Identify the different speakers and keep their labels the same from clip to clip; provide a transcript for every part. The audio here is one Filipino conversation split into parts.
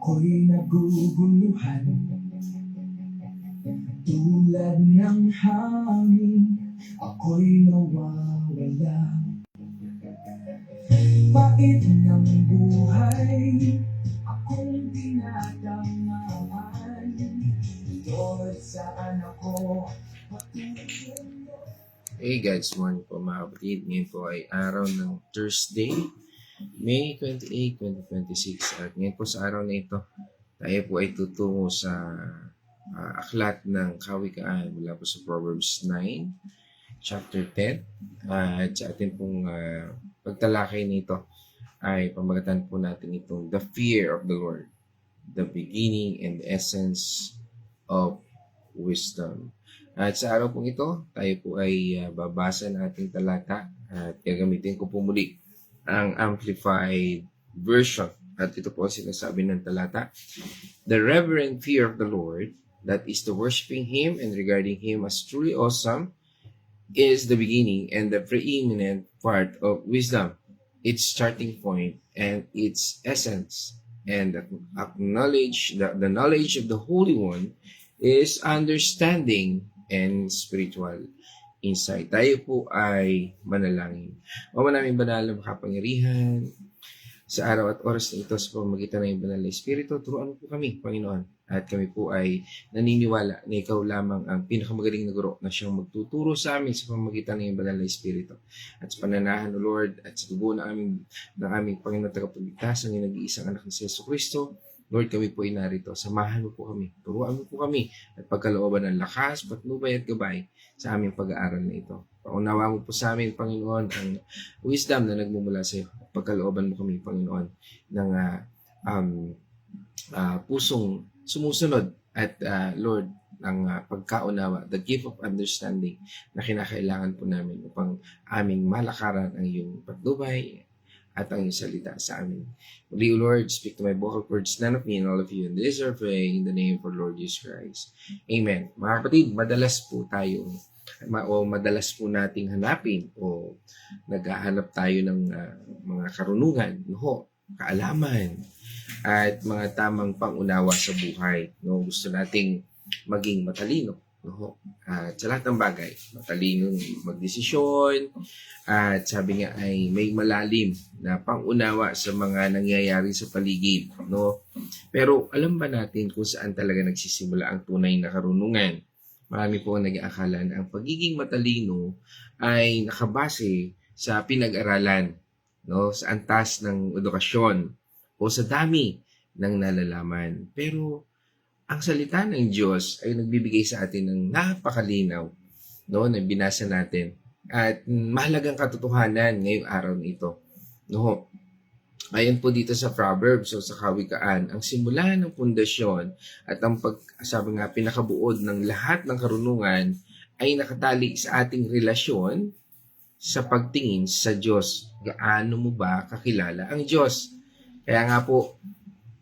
Speaker 1: Ako'y naguguluhan tulad ng hangin. Ako'y nawawala. Pait ng buhay akong dinadamaan. Lord, saan ako patungo?
Speaker 2: Hey guys, morning po mga kapatid. Ngayon po ay araw ng Thursday, May 28, 2026. At ngayon po sa araw na ito, tayo po ay tutungo sa aklat ng kawikaan mula po sa Proverbs 9, chapter 10. At sa ating pong pagtalakay nito ay pamagatan po natin itong The Fear of the Lord, the beginning and the essence of wisdom. At sa araw pong ito, tayo po ay babasa ng ating talata at gagamitin ko po muli ang Amplified Version. At ito po ang sinasabi ng talata. The reverent fear of the Lord, that is the worshiping Him and regarding Him as truly awesome, is the beginning and the preeminent part of wisdom, its starting point and its essence. And acknowledge the knowledge of the Holy One is understanding and spiritual insight. Tayo po ay manalangin. O manaming banal na makapangyarihan sa araw at oras na ito sa pamamagitan ng banal na Espiritu, turuan mo po kami, Panginoon. At kami po ay naniniwala na Ikaw lamang ang pinakamagaling na guro na siyang magtuturo sa amin sa pamamagitan ng banal na Espiritu. At sa pananahan, O Lord, at sa dugo ng aming Panginoon tagapagligtas, ang nag-iisang anak ni Jesu Kristo, Lord, kami po ay narito. Samahan mo po kami. Turuan mo po kami at pagkalooban ng lakas, patnubay at gabay sa aming pag-aaral na ito. Paunawa mo po sa amin, Panginoon, ang wisdom na nagmumula sa iyo. Pagkalooban mo kami, Panginoon, ng pusong sumusunod at Lord, ang pagkaunawa, the gift of understanding na kinakailangan po namin upang aming malakaran ang iyong patnubay at ang iyong salita sa amin. Muli, O Lord, speak to my vocal cords, none of me and all of you. And this are praying in the name of our Lord Jesus Christ. Amen. Mga kapatid, madalas po nating hanapin o naghahanap tayo ng mga karunungan, kaalaman, at mga tamang pangunawa sa buhay. Gusto nating maging matalino. At sa lahat ng bagay, matalinong magdesisyon, at sabi nga ay may malalim na pangunawa sa mga nangyayari sa paligid. Pero alam ba natin kung saan talaga nagsisimula ang tunay na karunungan? Marami po ang nag-aakala na ang pagiging matalino ay nakabase sa pinag-aralan, sa antas ng edukasyon o sa dami ng nalalaman. Pero ang salita ng Diyos ay nagbibigay sa atin ng napakalinaw, na binasa natin. At mahalagang katotohanan ngayong araw na ito. Ayon po dito sa Proverbs o sa Kawikaan, ang simula ng pundasyon at ang pinakabuod ng lahat ng karunungan ay nakatali sa ating relasyon sa pagtingin sa Diyos. Gaano mo ba kakilala ang Diyos? Kaya nga po,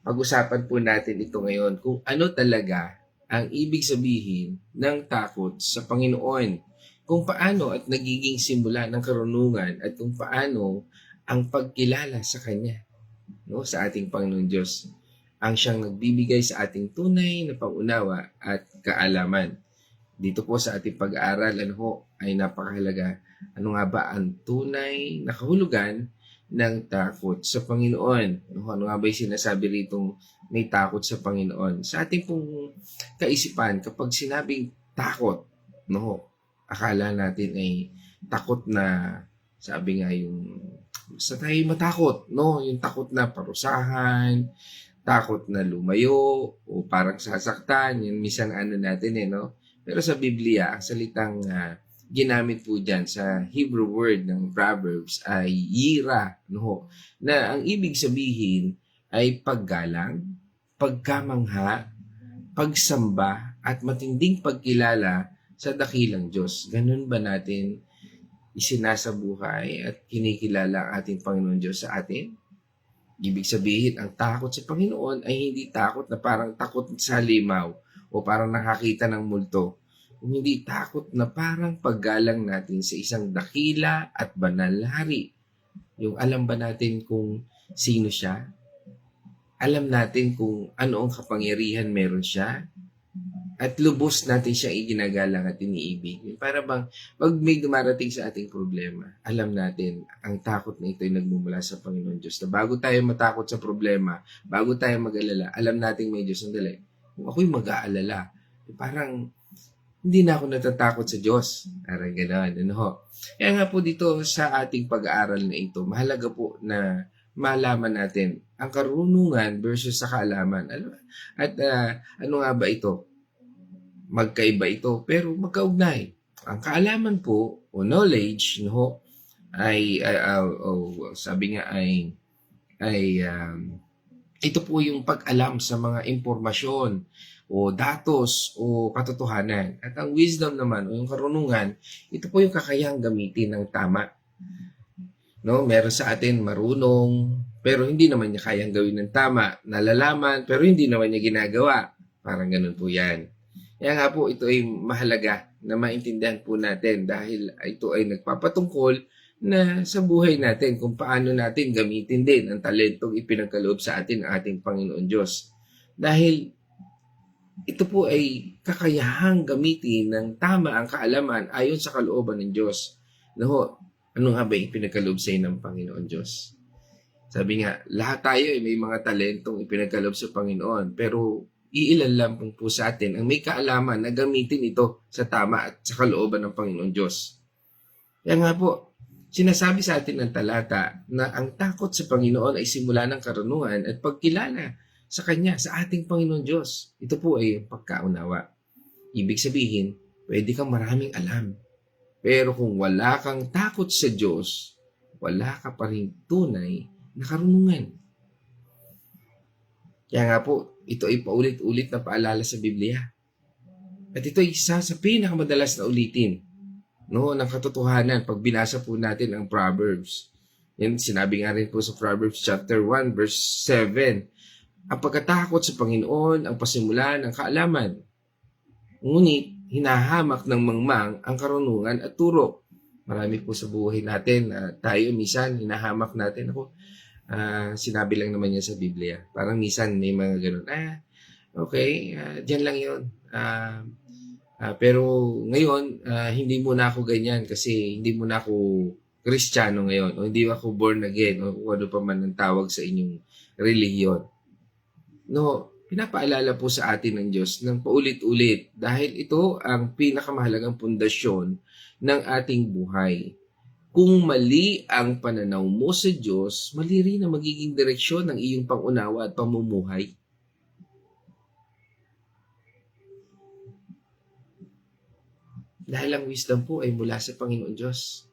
Speaker 2: pag-usapan po natin ito ngayon kung ano talaga ang ibig sabihin ng takot sa Panginoon. Kung paano at nagiging simula ng karunungan at kung paano ang pagkilala sa Kanya, sa ating Panginoon Diyos. Ang siyang nagbibigay sa ating tunay na pangunawa at kaalaman. Dito po sa ating pag-aaral, ay napakahalaga. Ano nga ba ang tunay na kahulugan ng takot sa Panginoon? Ano nga ba yung sinasabi rito may takot sa Panginoon? Sa ating pong kaisipan, kapag sinabing takot, akala natin ay takot na, sabi nga yung, basta tayo matakot, yung takot na parusahan, takot na lumayo, o parang sasaktan, yun minsan natin Pero sa Biblia, ang salitang ginamit po dyan sa Hebrew word ng Proverbs ay yira, na ang ibig sabihin ay paggalang, pagkamangha, pagsamba, at matinding pagkilala sa dakilang Diyos. Ganun ba natin isinasabuhay at kinikilala ang ating Panginoon Diyos sa atin? Ibig sabihin, ang takot sa Panginoon ay hindi takot na parang takot sa limaw o parang nakakita ng multo. Kung hindi takot na parang paggalang natin sa isang dakila at banal na hari. Yung alam ba natin kung sino siya? alam natin kung ano ang kapangyarihan meron siya, at lubos natin siya iginagalang at iniibig. Para bang, pag may dumarating sa ating problema, alam natin, ang takot na ito ay nagmumula sa Panginoon Diyos. Na bago tayo matakot sa problema, bago tayo mag-alala, alam natin may Diyos. Sandali, kung ako'y mag-aalala, parang hindi na ako natatakot sa Diyos. Parang gano'n. Ano ho? Kaya nga po dito sa ating pag-aaral na ito, mahalaga po na malaman natin ang karunungan versus sa kaalaman. At ano nga ba ito? Magkaiba ito, pero magkaugnay. Ang kaalaman po, o knowledge, no, ay, sabi nga ito po yung pag-alam sa mga impormasyon, o datos, o katotohanan. At ang wisdom naman, o yung karunungan, ito po yung kakayahang gamitin ng tama. No, meron sa atin marunong, pero hindi naman niya kayang gawin ng tama. Nalalaman, pero hindi naman niya ginagawa. Parang ganun po yan. Kaya nga po, ito ay mahalaga na maintindihan po natin dahil ito ay nagpapatungkol na sa buhay natin kung paano natin gamitin din ang talentong ipinagkaloob sa atin ng ating Panginoon Diyos. Dahil ito po ay kakayahang gamitin ng tama ang kaalaman ayon sa kalooban ng Diyos. Ano nga ba yung ipinagkaloob sa inyo ng Panginoon Diyos? Sabi nga, lahat tayo ay may mga talentong ipinagkaloob sa Panginoon, pero iilan lang po sa atin ang may kaalaman na gamitin ito sa tama at sa kalooban ng Panginoon Diyos. Kaya nga po, sinasabi sa atin ng talata na ang takot sa Panginoon ay simula ng karunungan at pagkilala sa Kanya, sa ating Panginoon Diyos. Ito po ay pagkaunawa. Ibig sabihin, pwede kang maraming alam. Pero kung wala kang takot sa Diyos, wala ka pa rin tunay na karunungan. Kaya nga po, ito ay paulit-ulit na paalala sa Biblia. At ito ay isa sa pinakamadalas na ulitin ng katotohanan pag binasa po natin ang Proverbs. Yan, sinabi nga rin po sa Proverbs chapter 1 verse 7. Ang pagkatakot sa Panginoon ang pasimula ng kaalaman. Ngunit, hinahamak ng mangmang ang karunungan at turo. Marami po sa buhay natin tayo minsan hinahamak natin. Sinabi lang naman yan sa Biblia. Parang minsan may mga ganun. Okay, dyan lang yun. Pero ngayon, hindi muna ako ganyan kasi hindi muna ako Kristiyano ngayon o hindi ako born again o kung ano pa man ang tawag sa inyong relihiyon. No, pinapaalala po sa atin ng Diyos ng paulit-ulit dahil ito ang pinakamahalagang pundasyon ng ating buhay. Kung mali ang pananaw mo sa Diyos, mali rin ang magiging direksyon ng iyong pangunawa at pamumuhay. Dahil ang wisdom po ay mula sa Panginoon Diyos.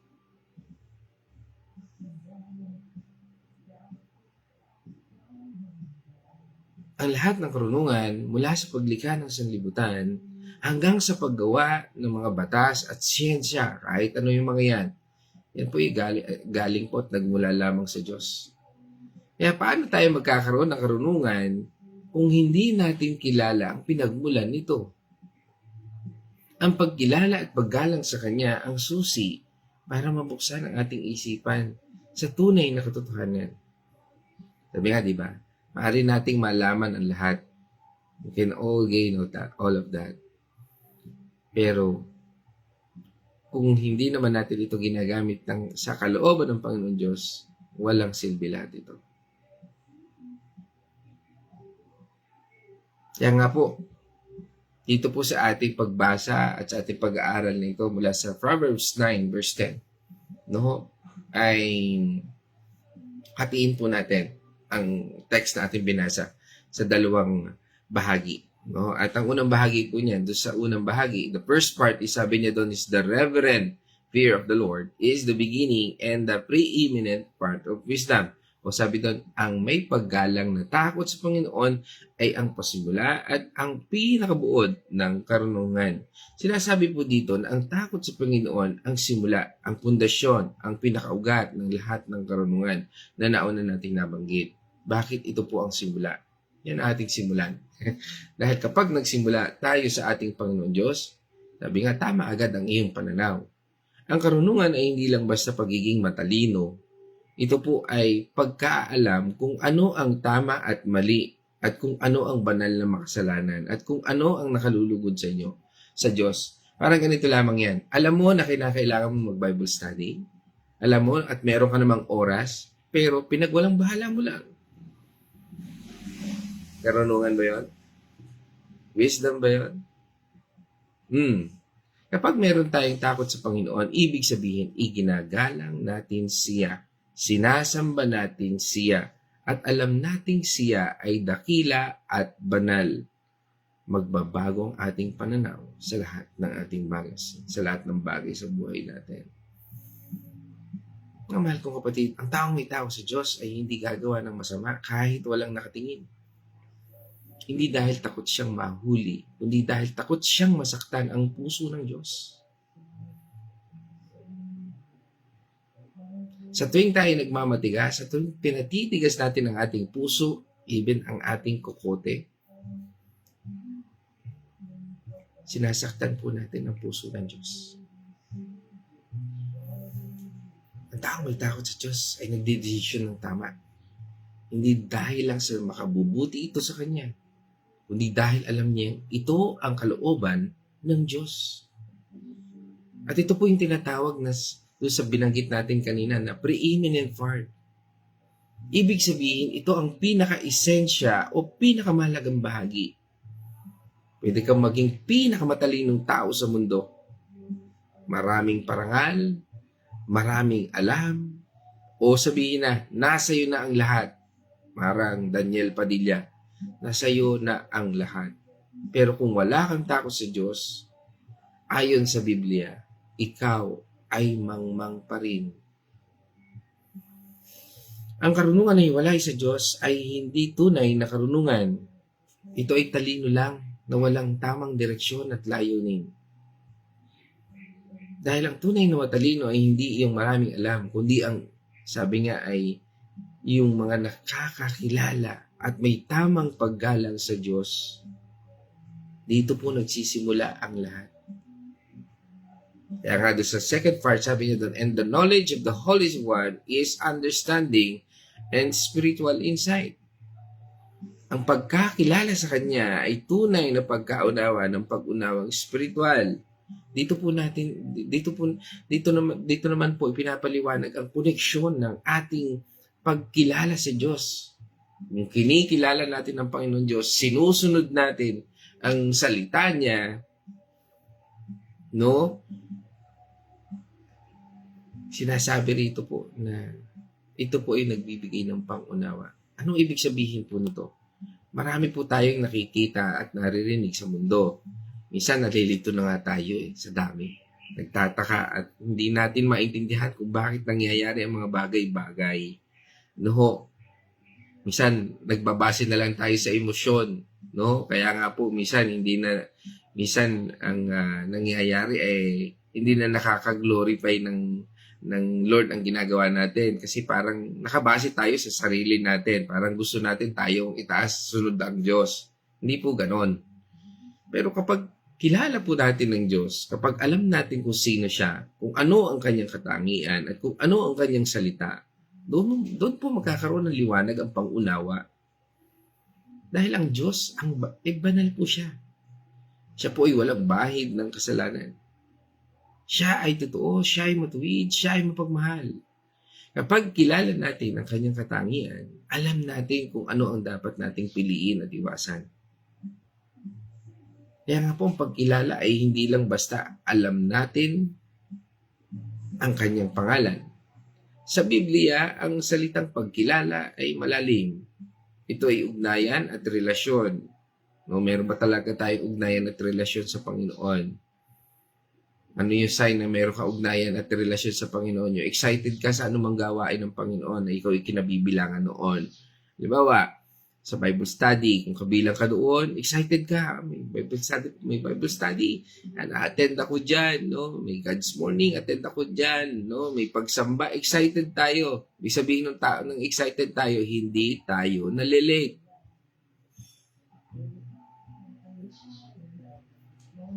Speaker 2: Ang lahat ng karunungan mula sa paglikha ng sanlibutan hanggang sa paggawa ng mga batas at siyensya, kahit ano yung mga yan po ay galing po at nagmula lamang sa Diyos. Kaya paano tayo magkakaroon ng karunungan kung hindi natin kilala ang pinagmulan nito? Ang pagkilala at paggalang sa Kanya ang susi para mabuksan ang ating isipan sa tunay na katotohanan. Sabi nga, di ba? Maaari nating malaman ang lahat. We can all gain all of that. Pero, kung hindi naman natin ito ginagamit sa kalooban ng Panginoon Diyos, walang silbi lahat ito. Kaya nga po, dito po sa ating pagbasa at sa ating pag-aaral nito mula sa Proverbs 9 verse 10, ay hatiin po natin ang text na ating binasa sa dalawang bahagi. At ang unang bahagi po niyan, doon sa unang bahagi, the first part is sabi niya doon is the reverent fear of the Lord is the beginning and the preeminent part of wisdom. O sabi doon, ang may paggalang na takot sa Panginoon ay ang pasimula at ang pinakabuod ng karunungan. Sinasabi po dito na ang takot sa Panginoon ang simula, ang pundasyon, ang pinakaugat ng lahat ng karunungan na nauna nating nabanggit. Bakit ito po ang simula? Yan ang ating simulan. Dahil kapag nagsimula tayo sa ating Panginoon Diyos, sabi nga, tama agad ang iyong pananaw. Ang karunungan ay hindi lang basta pagiging matalino, Ito po ay pagkaalam kung ano ang tama at mali at kung ano ang banal na makasalanan at kung ano ang nakalulugod sa inyo sa Diyos. Parang ganito lamang yan. Alam mo na kinakailangan mo mag-Bible study. Alam mo at meron ka namang oras, pero pinagwalang bahala mo lang. Karunungan ba yun? Wisdom ba yun? Kapag meron tayong takot sa Panginoon, ibig sabihin, iginagalang natin siya. Sinasamba natin siya. At alam nating siya ay dakila at banal. Magbabago ang ating pananaw sa lahat ng ating bagay, sa lahat ng bagay sa buhay natin. Mga mahal kong kapatid, ang taong may tao sa Diyos ay hindi gagawa ng masama kahit walang nakatingin. Hindi dahil takot siyang mahuli, kundi dahil takot siyang masaktan ang puso ng Diyos. Sa tuwing tayo nagmamatigas, sa tuwing pinatitigas natin ang ating puso, even ang ating kokote, sinasaktan po natin ang puso ng Diyos. Ang taong may takot sa Diyos ay nagdedesisyon ng tama. Hindi dahil lang sa makabubuti ito sa Kanya, kundi dahil alam niya ito ang kalooban ng Diyos. At ito po yung tinatawag na doon sa binanggit natin kanina na preeminent part. Ibig sabihin, ito ang pinaka-esensya o pinakamahalagang bahagi. Pwede kang maging pinakamatalinong tao sa mundo. Maraming parangal, maraming alam, o sabihin na, nasa iyo na ang lahat. Marang Daniel Padilla, nasa iyo na ang lahat. Pero kung wala kang takot sa Diyos, ayon sa Biblia, ikaw ay mangmang pa rin. Ang karunungan na hiwalay sa Diyos ay hindi tunay na karunungan. Ito ay talino lang na walang tamang direksyon at layunin. Dahil ang tunay na matalino ay hindi yung maraming alam, kundi ang, sabi nga ay, yung mga nakakakilala at may tamang paggalang sa Diyos. Dito po nagsisimula ang lahat. Kaya nga doon sa second part, sabi niya doon, and the knowledge of the Holy One is understanding and spiritual insight. Ang pagkakilala sa Kanya ay tunay na pagkaunawa ng pag-unawang spiritual. Dito naman po ipinapaliwanag ang koneksyon ng ating pagkilala sa Diyos. Yung kinikilala natin ng Panginoon Diyos, sinusunod natin ang salita niya, no? Sinasabi rito po na ito po ay nagbibigay ng pangunawa. Anong ibig sabihin po nito? Marami po tayong nakikita at naririnig sa mundo. Minsan nalilito na nga tayo sa dami. Nagtataka at hindi natin maintindihan kung bakit nangyayari ang mga bagay-bagay. No? Minsan nagbabase na lang tayo sa emosyon, no? Kaya nga po minsan ang nangyayari ay hindi na nakaka-glorify ng Lord ang ginagawa natin kasi parang nakabase tayo sa sarili natin. Parang gusto natin tayong itaas, sunod ang Diyos. Hindi po ganon. Pero kapag kilala po natin ng Diyos, kapag alam natin kung sino siya, kung ano ang kanyang katangian at kung ano ang kanyang salita, doon po magkakaroon ng liwanag ang pangunawa. Dahil ang Diyos, banal po siya. Siya po ay walang bahid ng kasalanan. Siya ay totoo, siya ay matuwid, siya ay mapagmahal. Kapag kilala natin ang kanyang katangian, alam natin kung ano ang dapat nating piliin at iwasan. Kaya nga po ang pagkilala ay hindi lang basta alam natin ang kanyang pangalan. Sa Biblia, ang salitang pagkilala ay malalim. Ito ay ugnayan at relasyon. No, meron ba talaga tayong ugnayan at relasyon sa Panginoon? Ano yung sign na meron ka ugnayan at relasyon sa Panginoon? Yung excited ka sa anumang gawain ng Panginoon na ikaw ay kinabibilangan noon. Halimbawa, sa Bible study, kung kabilang ka doon, excited ka. May Bible study. Na-attend ako dyan. No? May God's Morning, attend ako dyan. No? May pagsamba, excited tayo. Ibig sabihin ng tao ng excited tayo, hindi tayo nalilate.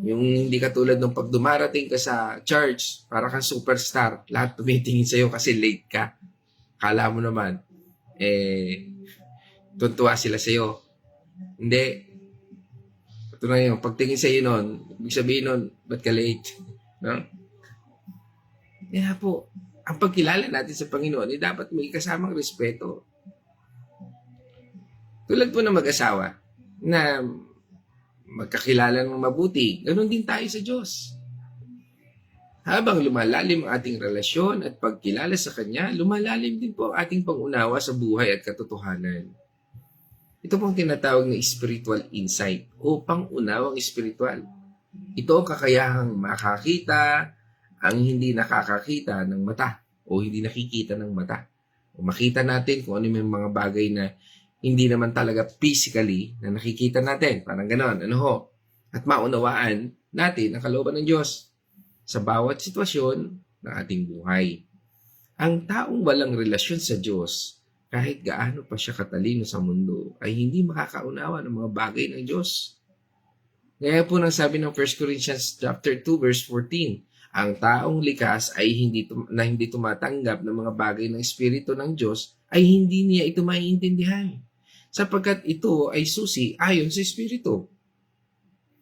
Speaker 2: Yung hindi katulad ng pag dumarating ka sa church, para kang superstar, lahat tumitingin sa'yo kasi late ka. Kala mo naman, tuntua sila sa'yo. Hindi. Ito na yun. Pagtingin sa'yo nun, ibig sabihin nun, ba't ka late? No? Kaya po, ang pagkilala natin sa Panginoon, dapat may kasamang respeto. Tulad po ng mag-asawa na magkakilala ng mabuti, ganun din tayo sa Diyos. Habang lumalalim ang ating relasyon at pagkilala sa Kanya, lumalalim din po ang ating pangunawa sa buhay at katotohanan. Ito pong tinatawag na spiritual insight o pangunawang spiritual. Ito ang kakayahang makakita ang hindi nakakakita ng mata o hindi nakikita ng mata. O makita natin kung ano yung mga bagay na hindi naman talaga physically na nakikita natin. Parang ganon. Ano ho? At maunawaan natin ang kalooban ng Diyos sa bawat sitwasyon ng ating buhay. Ang taong walang relasyon sa Diyos, kahit gaano pa siya katalino sa mundo, ay hindi makakaunawa ng mga bagay ng Diyos. Kaya po nang sabi ng 1 Corinthians chapter 2 verse 14, ang taong likas ay hindi tumatanggap ng mga bagay ng Espiritu ng Diyos ay hindi niya ito maiintindihan, sapagkat ito ay susi ayon sa Espiritu.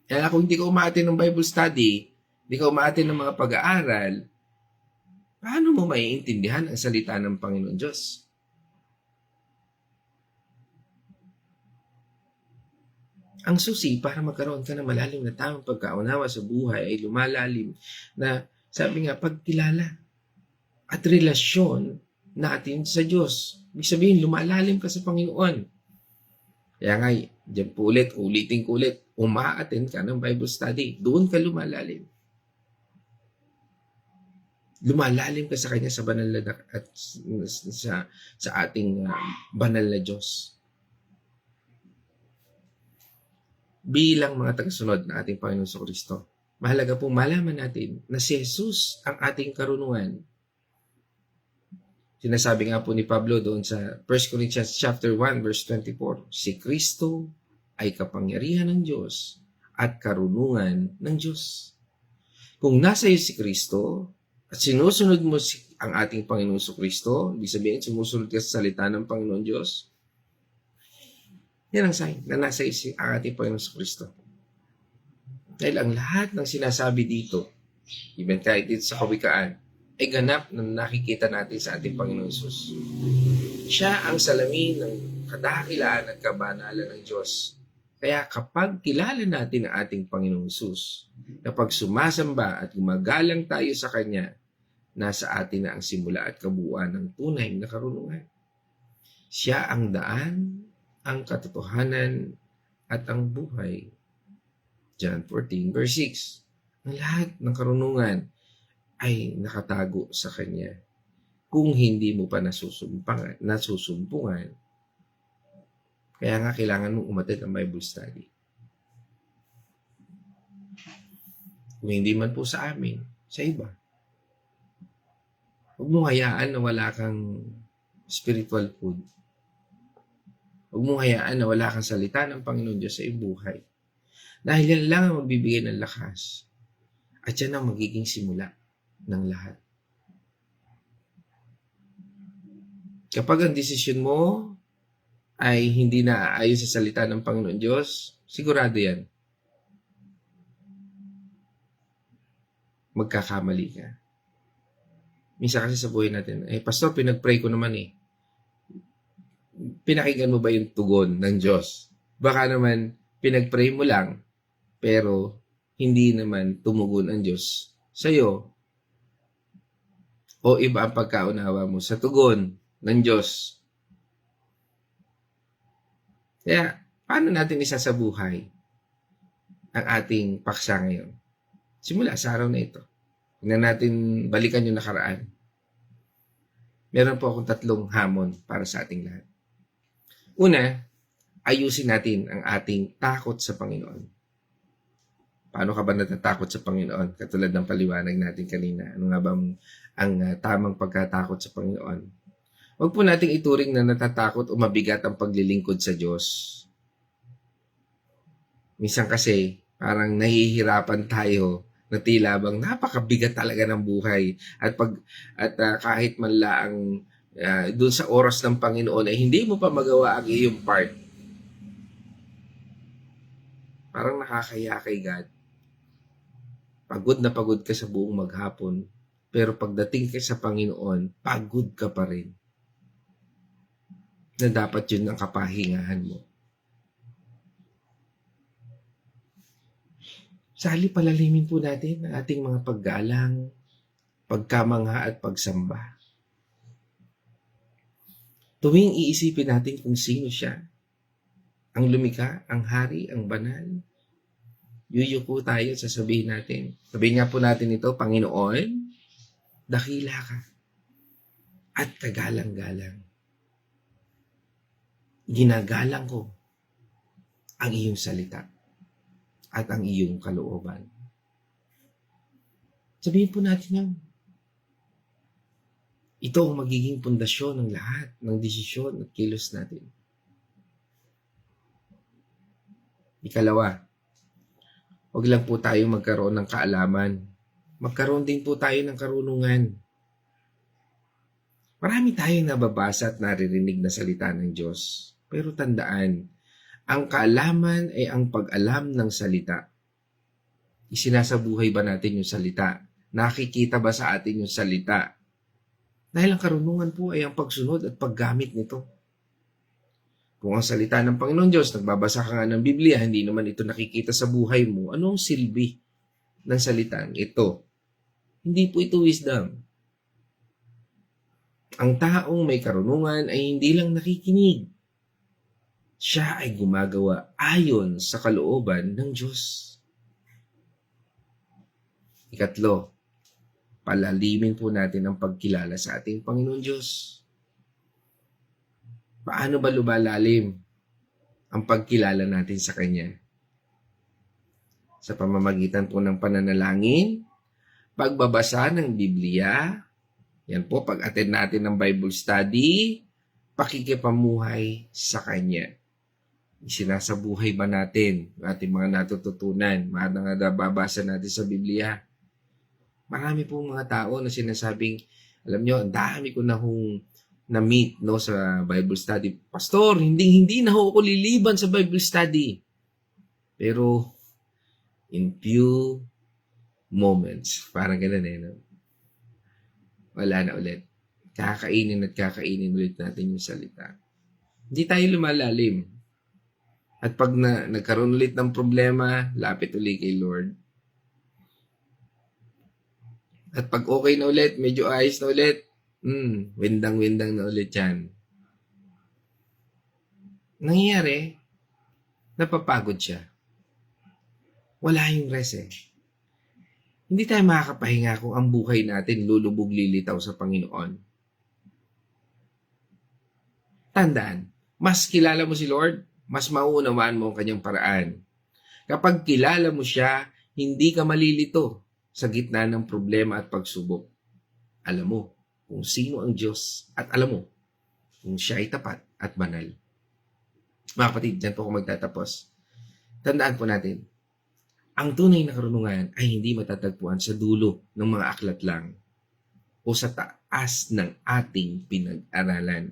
Speaker 2: Kaya kung hindi ka umaattend ng Bible study, hindi ka umaattend ng mga pag-aaral, paano mo maiintindihan ang salita ng Panginoon Diyos? Ang susi para magkaroon ka ng malalim na tamang pagkaunawa sa buhay ay lumalalim na, sabi nga, pagkilala at relasyon natin sa Diyos. Ibig sabihin, lumalalim ka sa Panginoon. Kaya nga, dyan po ulitin ko ulit, umaattend ka ng Bible study. Doon ka lumalalim. Lumalalim ka sa Kanya sa banal na at sa ating banal na Diyos. Bilang mga tagasunod ng ating Panginoon sa Kristo, mahalaga pong malaman natin na si Jesus ang ating karunungan. Sinasabi nga po ni Pablo doon sa 1 Corinthians chapter 1 verse 24, si Kristo ay kapangyarihan ng Diyos at karunungan ng Diyos. Kung nasa iyo si Kristo at sinusunod mo ang ating Panginoon sa Kristo, ibig sabihin sumusunod ka sa salita ng Panginoon Diyos, yan ang sign na nasa iyo ang ating Panginoon sa Kristo. Dahil ang lahat ng sinasabi dito, even kahit dito sa kawikaan, ay ganap na nakikita natin sa ating Panginoon Jesus. Siya ang salamin ng kadakilaan at kabanalan ng Diyos. Kaya kapag kilala natin ang ating Panginoon Jesus, kapag sumasamba at gumagalang tayo sa Kanya, nasa atin na ang simula at kabuuan ng tunay na karunungan. Siya ang daan, ang katotohanan, at ang buhay. John 14 verse 6. Ang lahat ng karunungan ay nakatago sa Kanya. Kung hindi mo pa nasusumpungan, kaya nga kailangan mong umattend ng Bible study. Kung hindi man po sa amin, sa iba. Huwag mong hayaan na wala kang spiritual food. Huwag mong hayaan na wala kang salita ng Panginoon Diyos sa iyong buhay. Dahil yan lang ang magbibigay ng lakas. At yan ang magiging simula ng lahat. Kapag ang desisyon mo ay hindi na aayon sa salita ng Panginoon Diyos, sigurado yan. Magkakamali ka. Minsan kasi sa buhay natin, Pastor, pinag-pray ko naman Pinakinggan mo ba yung tugon ng Diyos? Baka naman, pinag-pray mo lang, pero hindi naman tumugon ang Diyos sa'yo. O iba ang pagkaunawa mo sa tugon ng Diyos. Kaya, paano natin isasabuhay ang ating paksa ngayon? Simula sa araw na ito. Tingnan natin, balikan yung nakaraan. Meron po akong 3 hamon para sa ating lahat. Una, ayusin natin ang ating takot sa Panginoon. Paano ka ba natatakot sa Panginoon? Katulad ng paliwanag natin kanina. Ano nga ba ang tamang pagkatakot sa Panginoon? Huwag po nating ituring na natatakot o mabigat ang paglilingkod sa Diyos. Minsan kasi, parang nahihirapan tayo na tila bang napakabigat talaga ng buhay. At kahit man lang doon sa oras ng Panginoon ay hindi mo pa magawa ang iyong part, parang nakakaya kay God. Pagod na pagod ka sa buong maghapon, pero pagdating ka sa Panginoon, pagod ka pa rin. Na dapat yun ang kapahingahan mo. Sali palalimin po natin ang ating mga paggalang, pagkamangha at pagsamba. Tuwing iisipin natin kung sino siya, ang lumikha, ang hari, ang banal, yuyuko tayo at sasabihin natin. Sabihin nga po natin ito, Panginoon, dakila ka at kagalang-galang. Ginagalang ko ang iyong salita at ang iyong kalooban. Sabihin po natin yan. Ito ang magiging pundasyon ng lahat ng desisyon at kilos natin. Ikalawa, huwag lang po tayo magkaroon ng kaalaman. Magkaroon din po tayo ng karunungan. Marami tayong nababasa at naririnig na salita ng Diyos. Pero tandaan, ang kaalaman ay ang pag-alam ng salita. Isinasabuhay ba natin yung salita? Nakikita ba sa atin yung salita? Dahil ang karunungan po ay ang pagsunod at paggamit nito. Kung ang salita ng Panginoon Diyos, nagbabasa ka nga ng Biblia, hindi naman ito nakikita sa buhay mo, anong silbi ng salitang ito? Hindi po ito wisdom. Ang taong may karunungan ay hindi lang nakikinig. Siya ay gumagawa ayon sa kalooban ng Diyos. Ikatlo, palalimin po natin ang pagkilala sa ating Panginoon Diyos. Paano ba lumalalim ang pagkilala natin sa Kanya? Sa pamamagitan po ng pananalangin, pagbabasa ng Biblia, yan po, pag-attend natin ng Bible study, pakikipamuhay sa Kanya. Isinasabuhay ba natin ang ating mga natututunan, mga nababasa natin sa Biblia? Marami pong mga tao na sinasabing, alam nyo, ang dami ko na hong na-meet no, sa Bible study. Pastor, hindi na ako liliban sa Bible study. Pero, in few moments, parang ganun no? Wala na ulit. Kakainin ulit natin yung salita. Hindi tayo lumalalim. At pag nagkaroon ulit ng problema, lapit ulit kay Lord. At pag okay na ulit, medyo ayos na ulit, windang-windang na ulit yan. Nangyayari, napapagod siya. Wala yung rest eh. Hindi tayo makakapahinga kung ang buhay natin lulubog lilitaw sa Panginoon. Tandaan, mas kilala mo si Lord, mas mauunawaan mo ang kanyang paraan. Kapag kilala mo siya, hindi ka malilito sa gitna ng problema at pagsubok. Alam mo kung sino ang Diyos at alam mo kung siya ay tapat at banal. Mga kapatid, dyan po ako magtatapos. Tandaan po natin, ang tunay na karunungan ay hindi matatagpuan sa dulo ng mga aklat lang o sa taas ng ating pinag-aralan.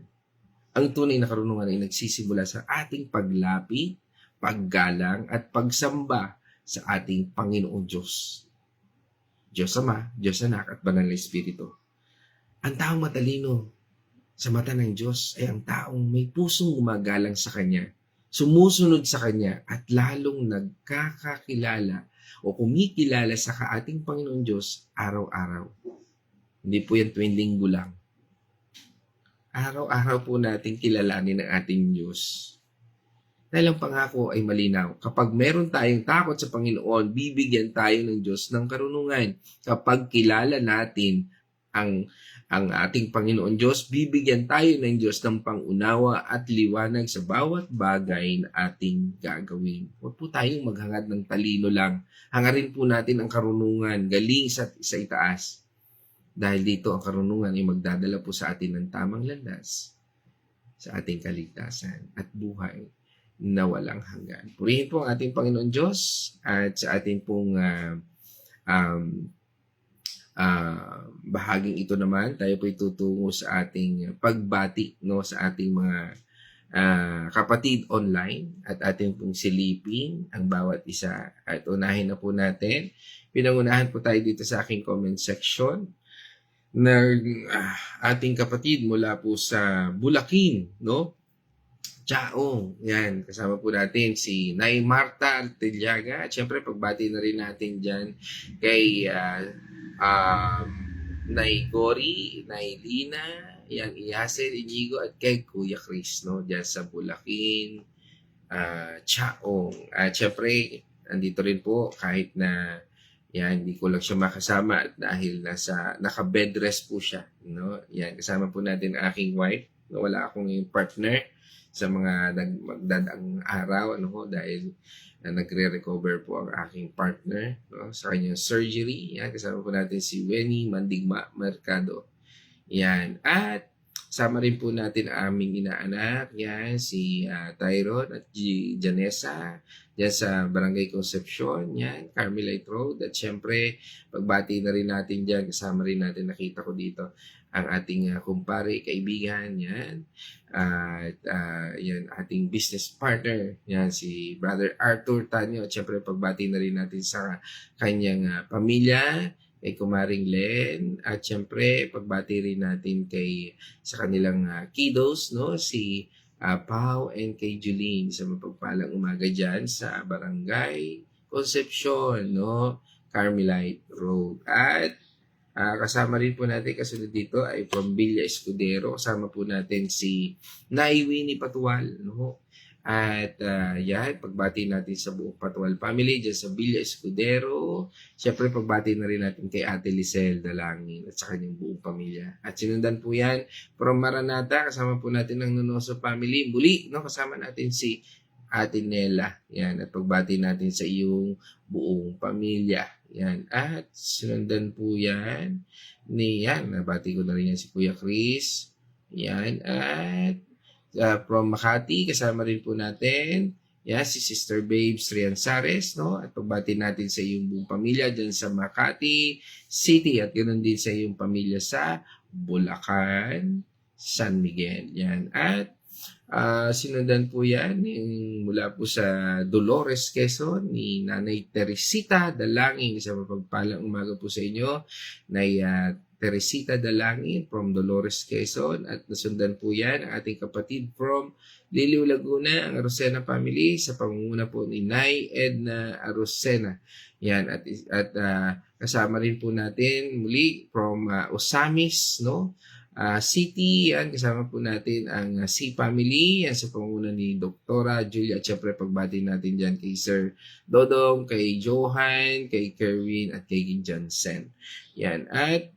Speaker 2: Ang tunay na karunungan ay nagsisimula sa ating paglapit, paggalang at pagsamba sa ating Panginoong Diyos. Diyos Ama, Diyos Anak at Banal na Espiritu. Ang taong matalino sa mata ng Diyos ay ang taong may pusong gumagalang sa Kanya, sumusunod sa Kanya at lalong nagkakakilala o kumikilala sa ating Panginoon Diyos araw-araw. Hindi po yan tuwing linggo lang. Araw-araw po natin kilalanin ang ating Diyos. Dahil ang pangako ay malinaw. Kapag meron tayong takot sa Panginoon, bibigyan tayo ng Diyos ng karunungan. Kapag kilala natin ang ating Panginoon Diyos, bibigyan tayo ng Diyos ng pangunawa at liwanag sa bawat bagay na ating gagawin. Huwag po tayong maghangad ng talino lang. Hangarin po natin ang karunungan, galing sa itaas. Dahil dito ang karunungan ay magdadala po sa atin ng tamang landas sa ating kaligtasan at buhay na walang hanggan. Purihin po ang ating Panginoon Diyos at sa ating pong bahaging ito naman, tayo po tutungo sa ating pagbati, no, sa ating mga kapatid online at ating pong silipin ang bawat isa. At unahin na po natin, pinangunahan po tayo dito sa aking comment section ng ating kapatid mula po sa Bulakin, no? Chaong, yan. Kasama po natin si Nay Marta Artellaga. At syempre, pagbati na rin natin dyan kay Nay Cory, Nay Lina, yan, Iyasel, Inigo, at kay Kuya Chris, no? Dyan sa Bulakin, Chaong. At syempre, andito rin po kahit na yan, hindi ko lang siya makasama dahil naka-bed rest po siya, no? Yan, kasama po natin ang aking wife. Wala akong partner sa mga magdadang araw, ano ho, dahil nagre-recover po ang aking partner, no, sa kanyang surgery. Yan, kasama po natin si Wenny Mandigma Mercado. Yan, at sama rin po natin ang aming inaanak, yan, si Tyron at Janessa, yan sa Barangay Concepcion, yan, Carmelite Road. At syempre, pagbati na rin natin dyan, kasama rin natin, nakita ko dito, ang ating kumpare, kaibigan, yan. At yan, ating business partner, yan, si Brother Arthur Tanyo. At syempre, pagbati na rin natin sa kanyang pamilya, kay Kumaring Len, at syempre, pagbati rin natin sa kanilang kiddos, no, si Pau and kay Julene, sa mapagpalang umaga dyan sa Barangay Concepcion, no, Carmelite Road. At kasama rin po natin kasunod dito ay from Villa Escudero. Kasama po natin si Nay Winnie Patual, no? At yan, pagbati natin sa buong Patual family dyan sa Villa Escudero. Siyempre, pagbati na rin natin kay Ate Lisel Dalangin at sa kanyang buong pamilya. At sinundan po yan from Maranata. Kasama po natin ang Nunoso family. Muli, no? Kasama natin si Ate Nela. Yan, at pagbati natin sa iyong buong pamilya. Yan, at sinundan po yan nabati ko na rin yan si Kuya Chris. Yan, at from Makati, kasama rin po natin yan, si Sister Babes Rianzares, no? At pagbati natin sa iyong buong pamilya dyan sa Makati City at ganoon din sa iyong pamilya sa Bulacan, San Miguel. Yan, at sinundan po yan mula po sa Dolores, Quezon, ni Nanay Teresita Dalangin. Sa mapagpalang umaga po sa inyo, Nay Teresita Dalangin from Dolores, Quezon. At nasundan po yan ang ating kapatid from Liliw, Laguna, ang Arosena family, sa pamumuno po ni Nay Edna Arosena. Yan, at kasama rin po natin muli from Osamis, no? City, yan, kasama po natin ang C family, yan sa panguna ni Doktora Julia, at syempre pagbati natin dyan kay Sir Dodong, kay Johan, kay Kerwin, at kay Johnson. Yan, at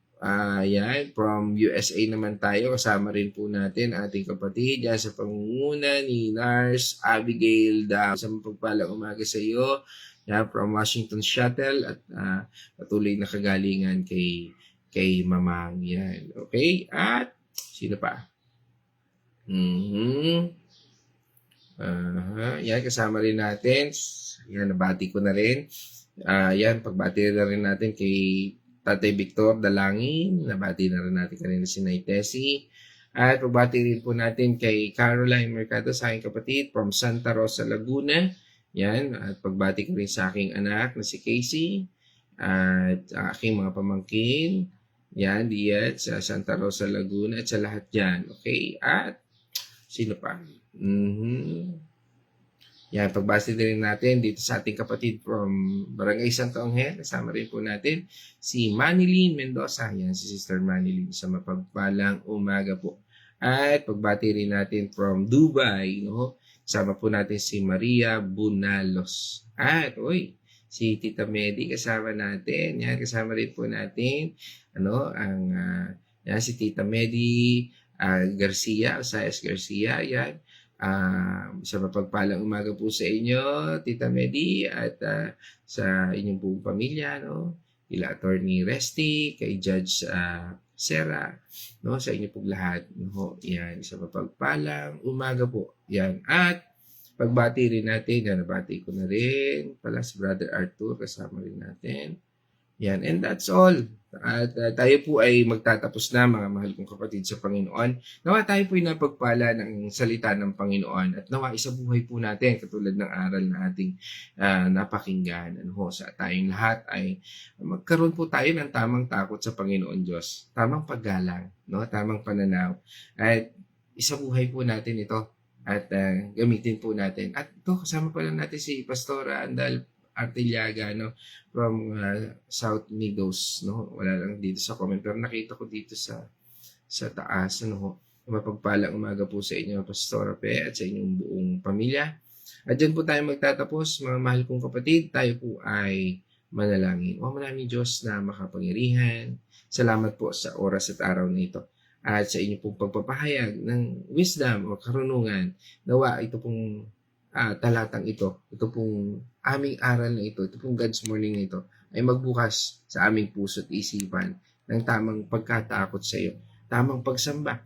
Speaker 2: yan, from USA naman tayo, kasama rin po natin ating kapatid, yan sa pangunguna ni Nurse Abigail Da. Sa mapagpalang umaga sa iyo, yan, from Washington Shuttle, at patuloy na kagalingan kay Mamang, yan. Okay? At sino pa? Yan, kasama rin natin. Yan, nabati ko na rin. Yan, pagbati na rin natin kay Tatay Victor Dalangin. Nabati na rin natin kanina si Nay Tessie. At pagbati rin po natin kay Caroline Mercado, sa aking kapatid from Santa Rosa, Laguna. Yan, at pagbati ko rin sa aking anak na si Casey. At aking mga pamangkin. Yan, diyan sa Santa Rosa, Laguna, at sa lahat dyan. Okay? At sino pa? Yan, pagbati din natin dito sa ating kapatid from Barangay Santo Angel. Kasama rin po natin si Manilyn Mendoza. Yan, si Sister Manilyn, sa mapagpalang umaga po. At pagbati rin natin from Dubai, no? Kasama po natin si Maria Bunalos. At, si Tita Medi kasama natin. Yan, kasama rin po natin yan, si Tita Medi Garcia, Sayas Garcia. Yan. Sa mapagpalang umaga po sa inyo, Tita Medi, at sa inyong buong pamilya, no? Kila Attorney Resty, kay Judge Sarah, no? Sa inyo pong lahat, no? Yan, sa mapagpalang umaga po. Yan. At pagbati rin natin, nabati ko na rin pala si Brother Arthur, kasama rin natin. Yan, and that's all. At tayo po ay magtatapos na, mga mahal kong kapatid sa Panginoon. Nawa tayo po ay napagpala ng salita ng Panginoon at nawa isabuhay po natin katulad ng aral na ating napakinggan. Sa tayong lahat ay magkaroon po tayo ng tamang takot sa Panginoon Diyos, tamang paggalang, tamang pananaw. At isabuhay po natin ito at gamitin po natin. At ito, kasama pa lang natin si Pastora Andal Artillaga, from South Meadows, wala lang dito sa comment, pero nakita ko dito sa taas, mapagpalang umaga po sa inyo, Pastora Pe, at sa inyong buong pamilya. At dyan po tayo magtatapos, mga mahal kong kapatid. Tayo po ay manalangin. O maraming Diyos na makapangyarihan, salamat po sa oras at araw na ito at sa inyong pong pagpapahayag ng wisdom o karunungan. Nawa ito pong talatang ito pong aming aral na ito pong God's Morning na ito, ay magbukas sa aming puso at isipan ng tamang pagkatakot sa iyo, tamang pagsamba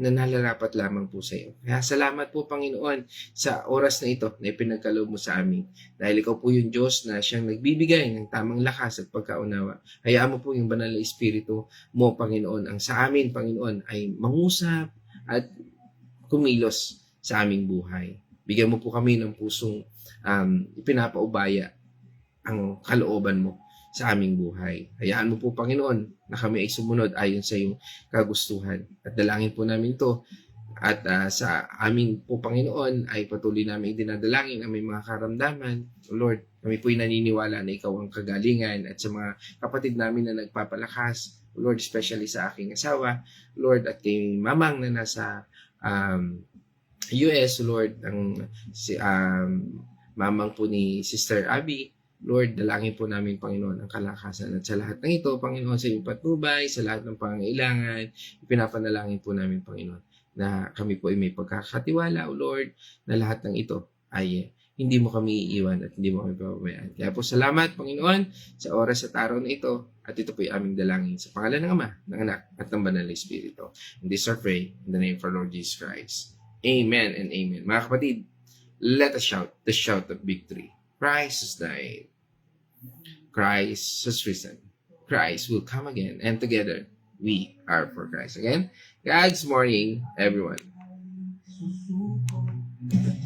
Speaker 2: na nalalapat lamang po sa iyo. Kaya salamat po, Panginoon, sa oras na ito na ipinagkaloob mo sa amin. Dahil ikaw po yung Diyos na siyang nagbibigay ng tamang lakas at pagkaunawa. Hayaan mo po yung banal na Espiritu mo, Panginoon, ang sa amin, Panginoon, ay mangusap at kumilos sa aming buhay. Bigyan mo po kami ng pusong ipinapaubaya ang kalooban mo sa aming buhay. Hayaan mo po, Panginoon, na kami ay sumunod ayon sa iyong kagustuhan. At dalangin po namin to. At sa amin po, Panginoon, ay patuloy namin dinadalangin ang may mga karamdaman. Lord, kami po'y naniniwala na ikaw ang kagalingan at sa mga kapatid namin na nagpapalakas. Lord, especially sa aking asawa. Lord, at kay mamang na nasa US, Lord, mamang po ni Sister Abby. Lord, dalangin po namin, Panginoon, ang kalakasan. At sa lahat ng ito, Panginoon, sa iyong patnubay, sa lahat ng pangangailangan, ipinapanalangin po namin, Panginoon, na kami po ay may pagkakatiwala, O Lord, na lahat ng ito ay hindi mo kami iiwan at hindi mo kami pababayaan. Kaya po salamat, Panginoon, sa oras at araw na ito. At ito po ay aming dalangin sa pangalan ng Ama, ng Anak, at ng Banal na Espiritu. And this I pray in the name of our Lord Jesus Christ. Amen and amen. Mga kapatid, let us shout the shout of victory. Christ has died. Christ has risen. Christ will come again. And together, we are for Christ. Again, God's morning, everyone.
Speaker 1: Susuko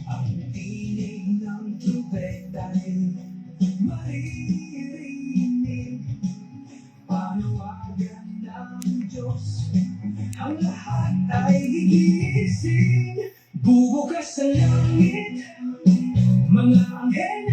Speaker 1: ang tinig ng trumpeta'y maririnig. Panawagan ng Diyos, ang lahat ay gigising. Bubukas sa langit, mga anghel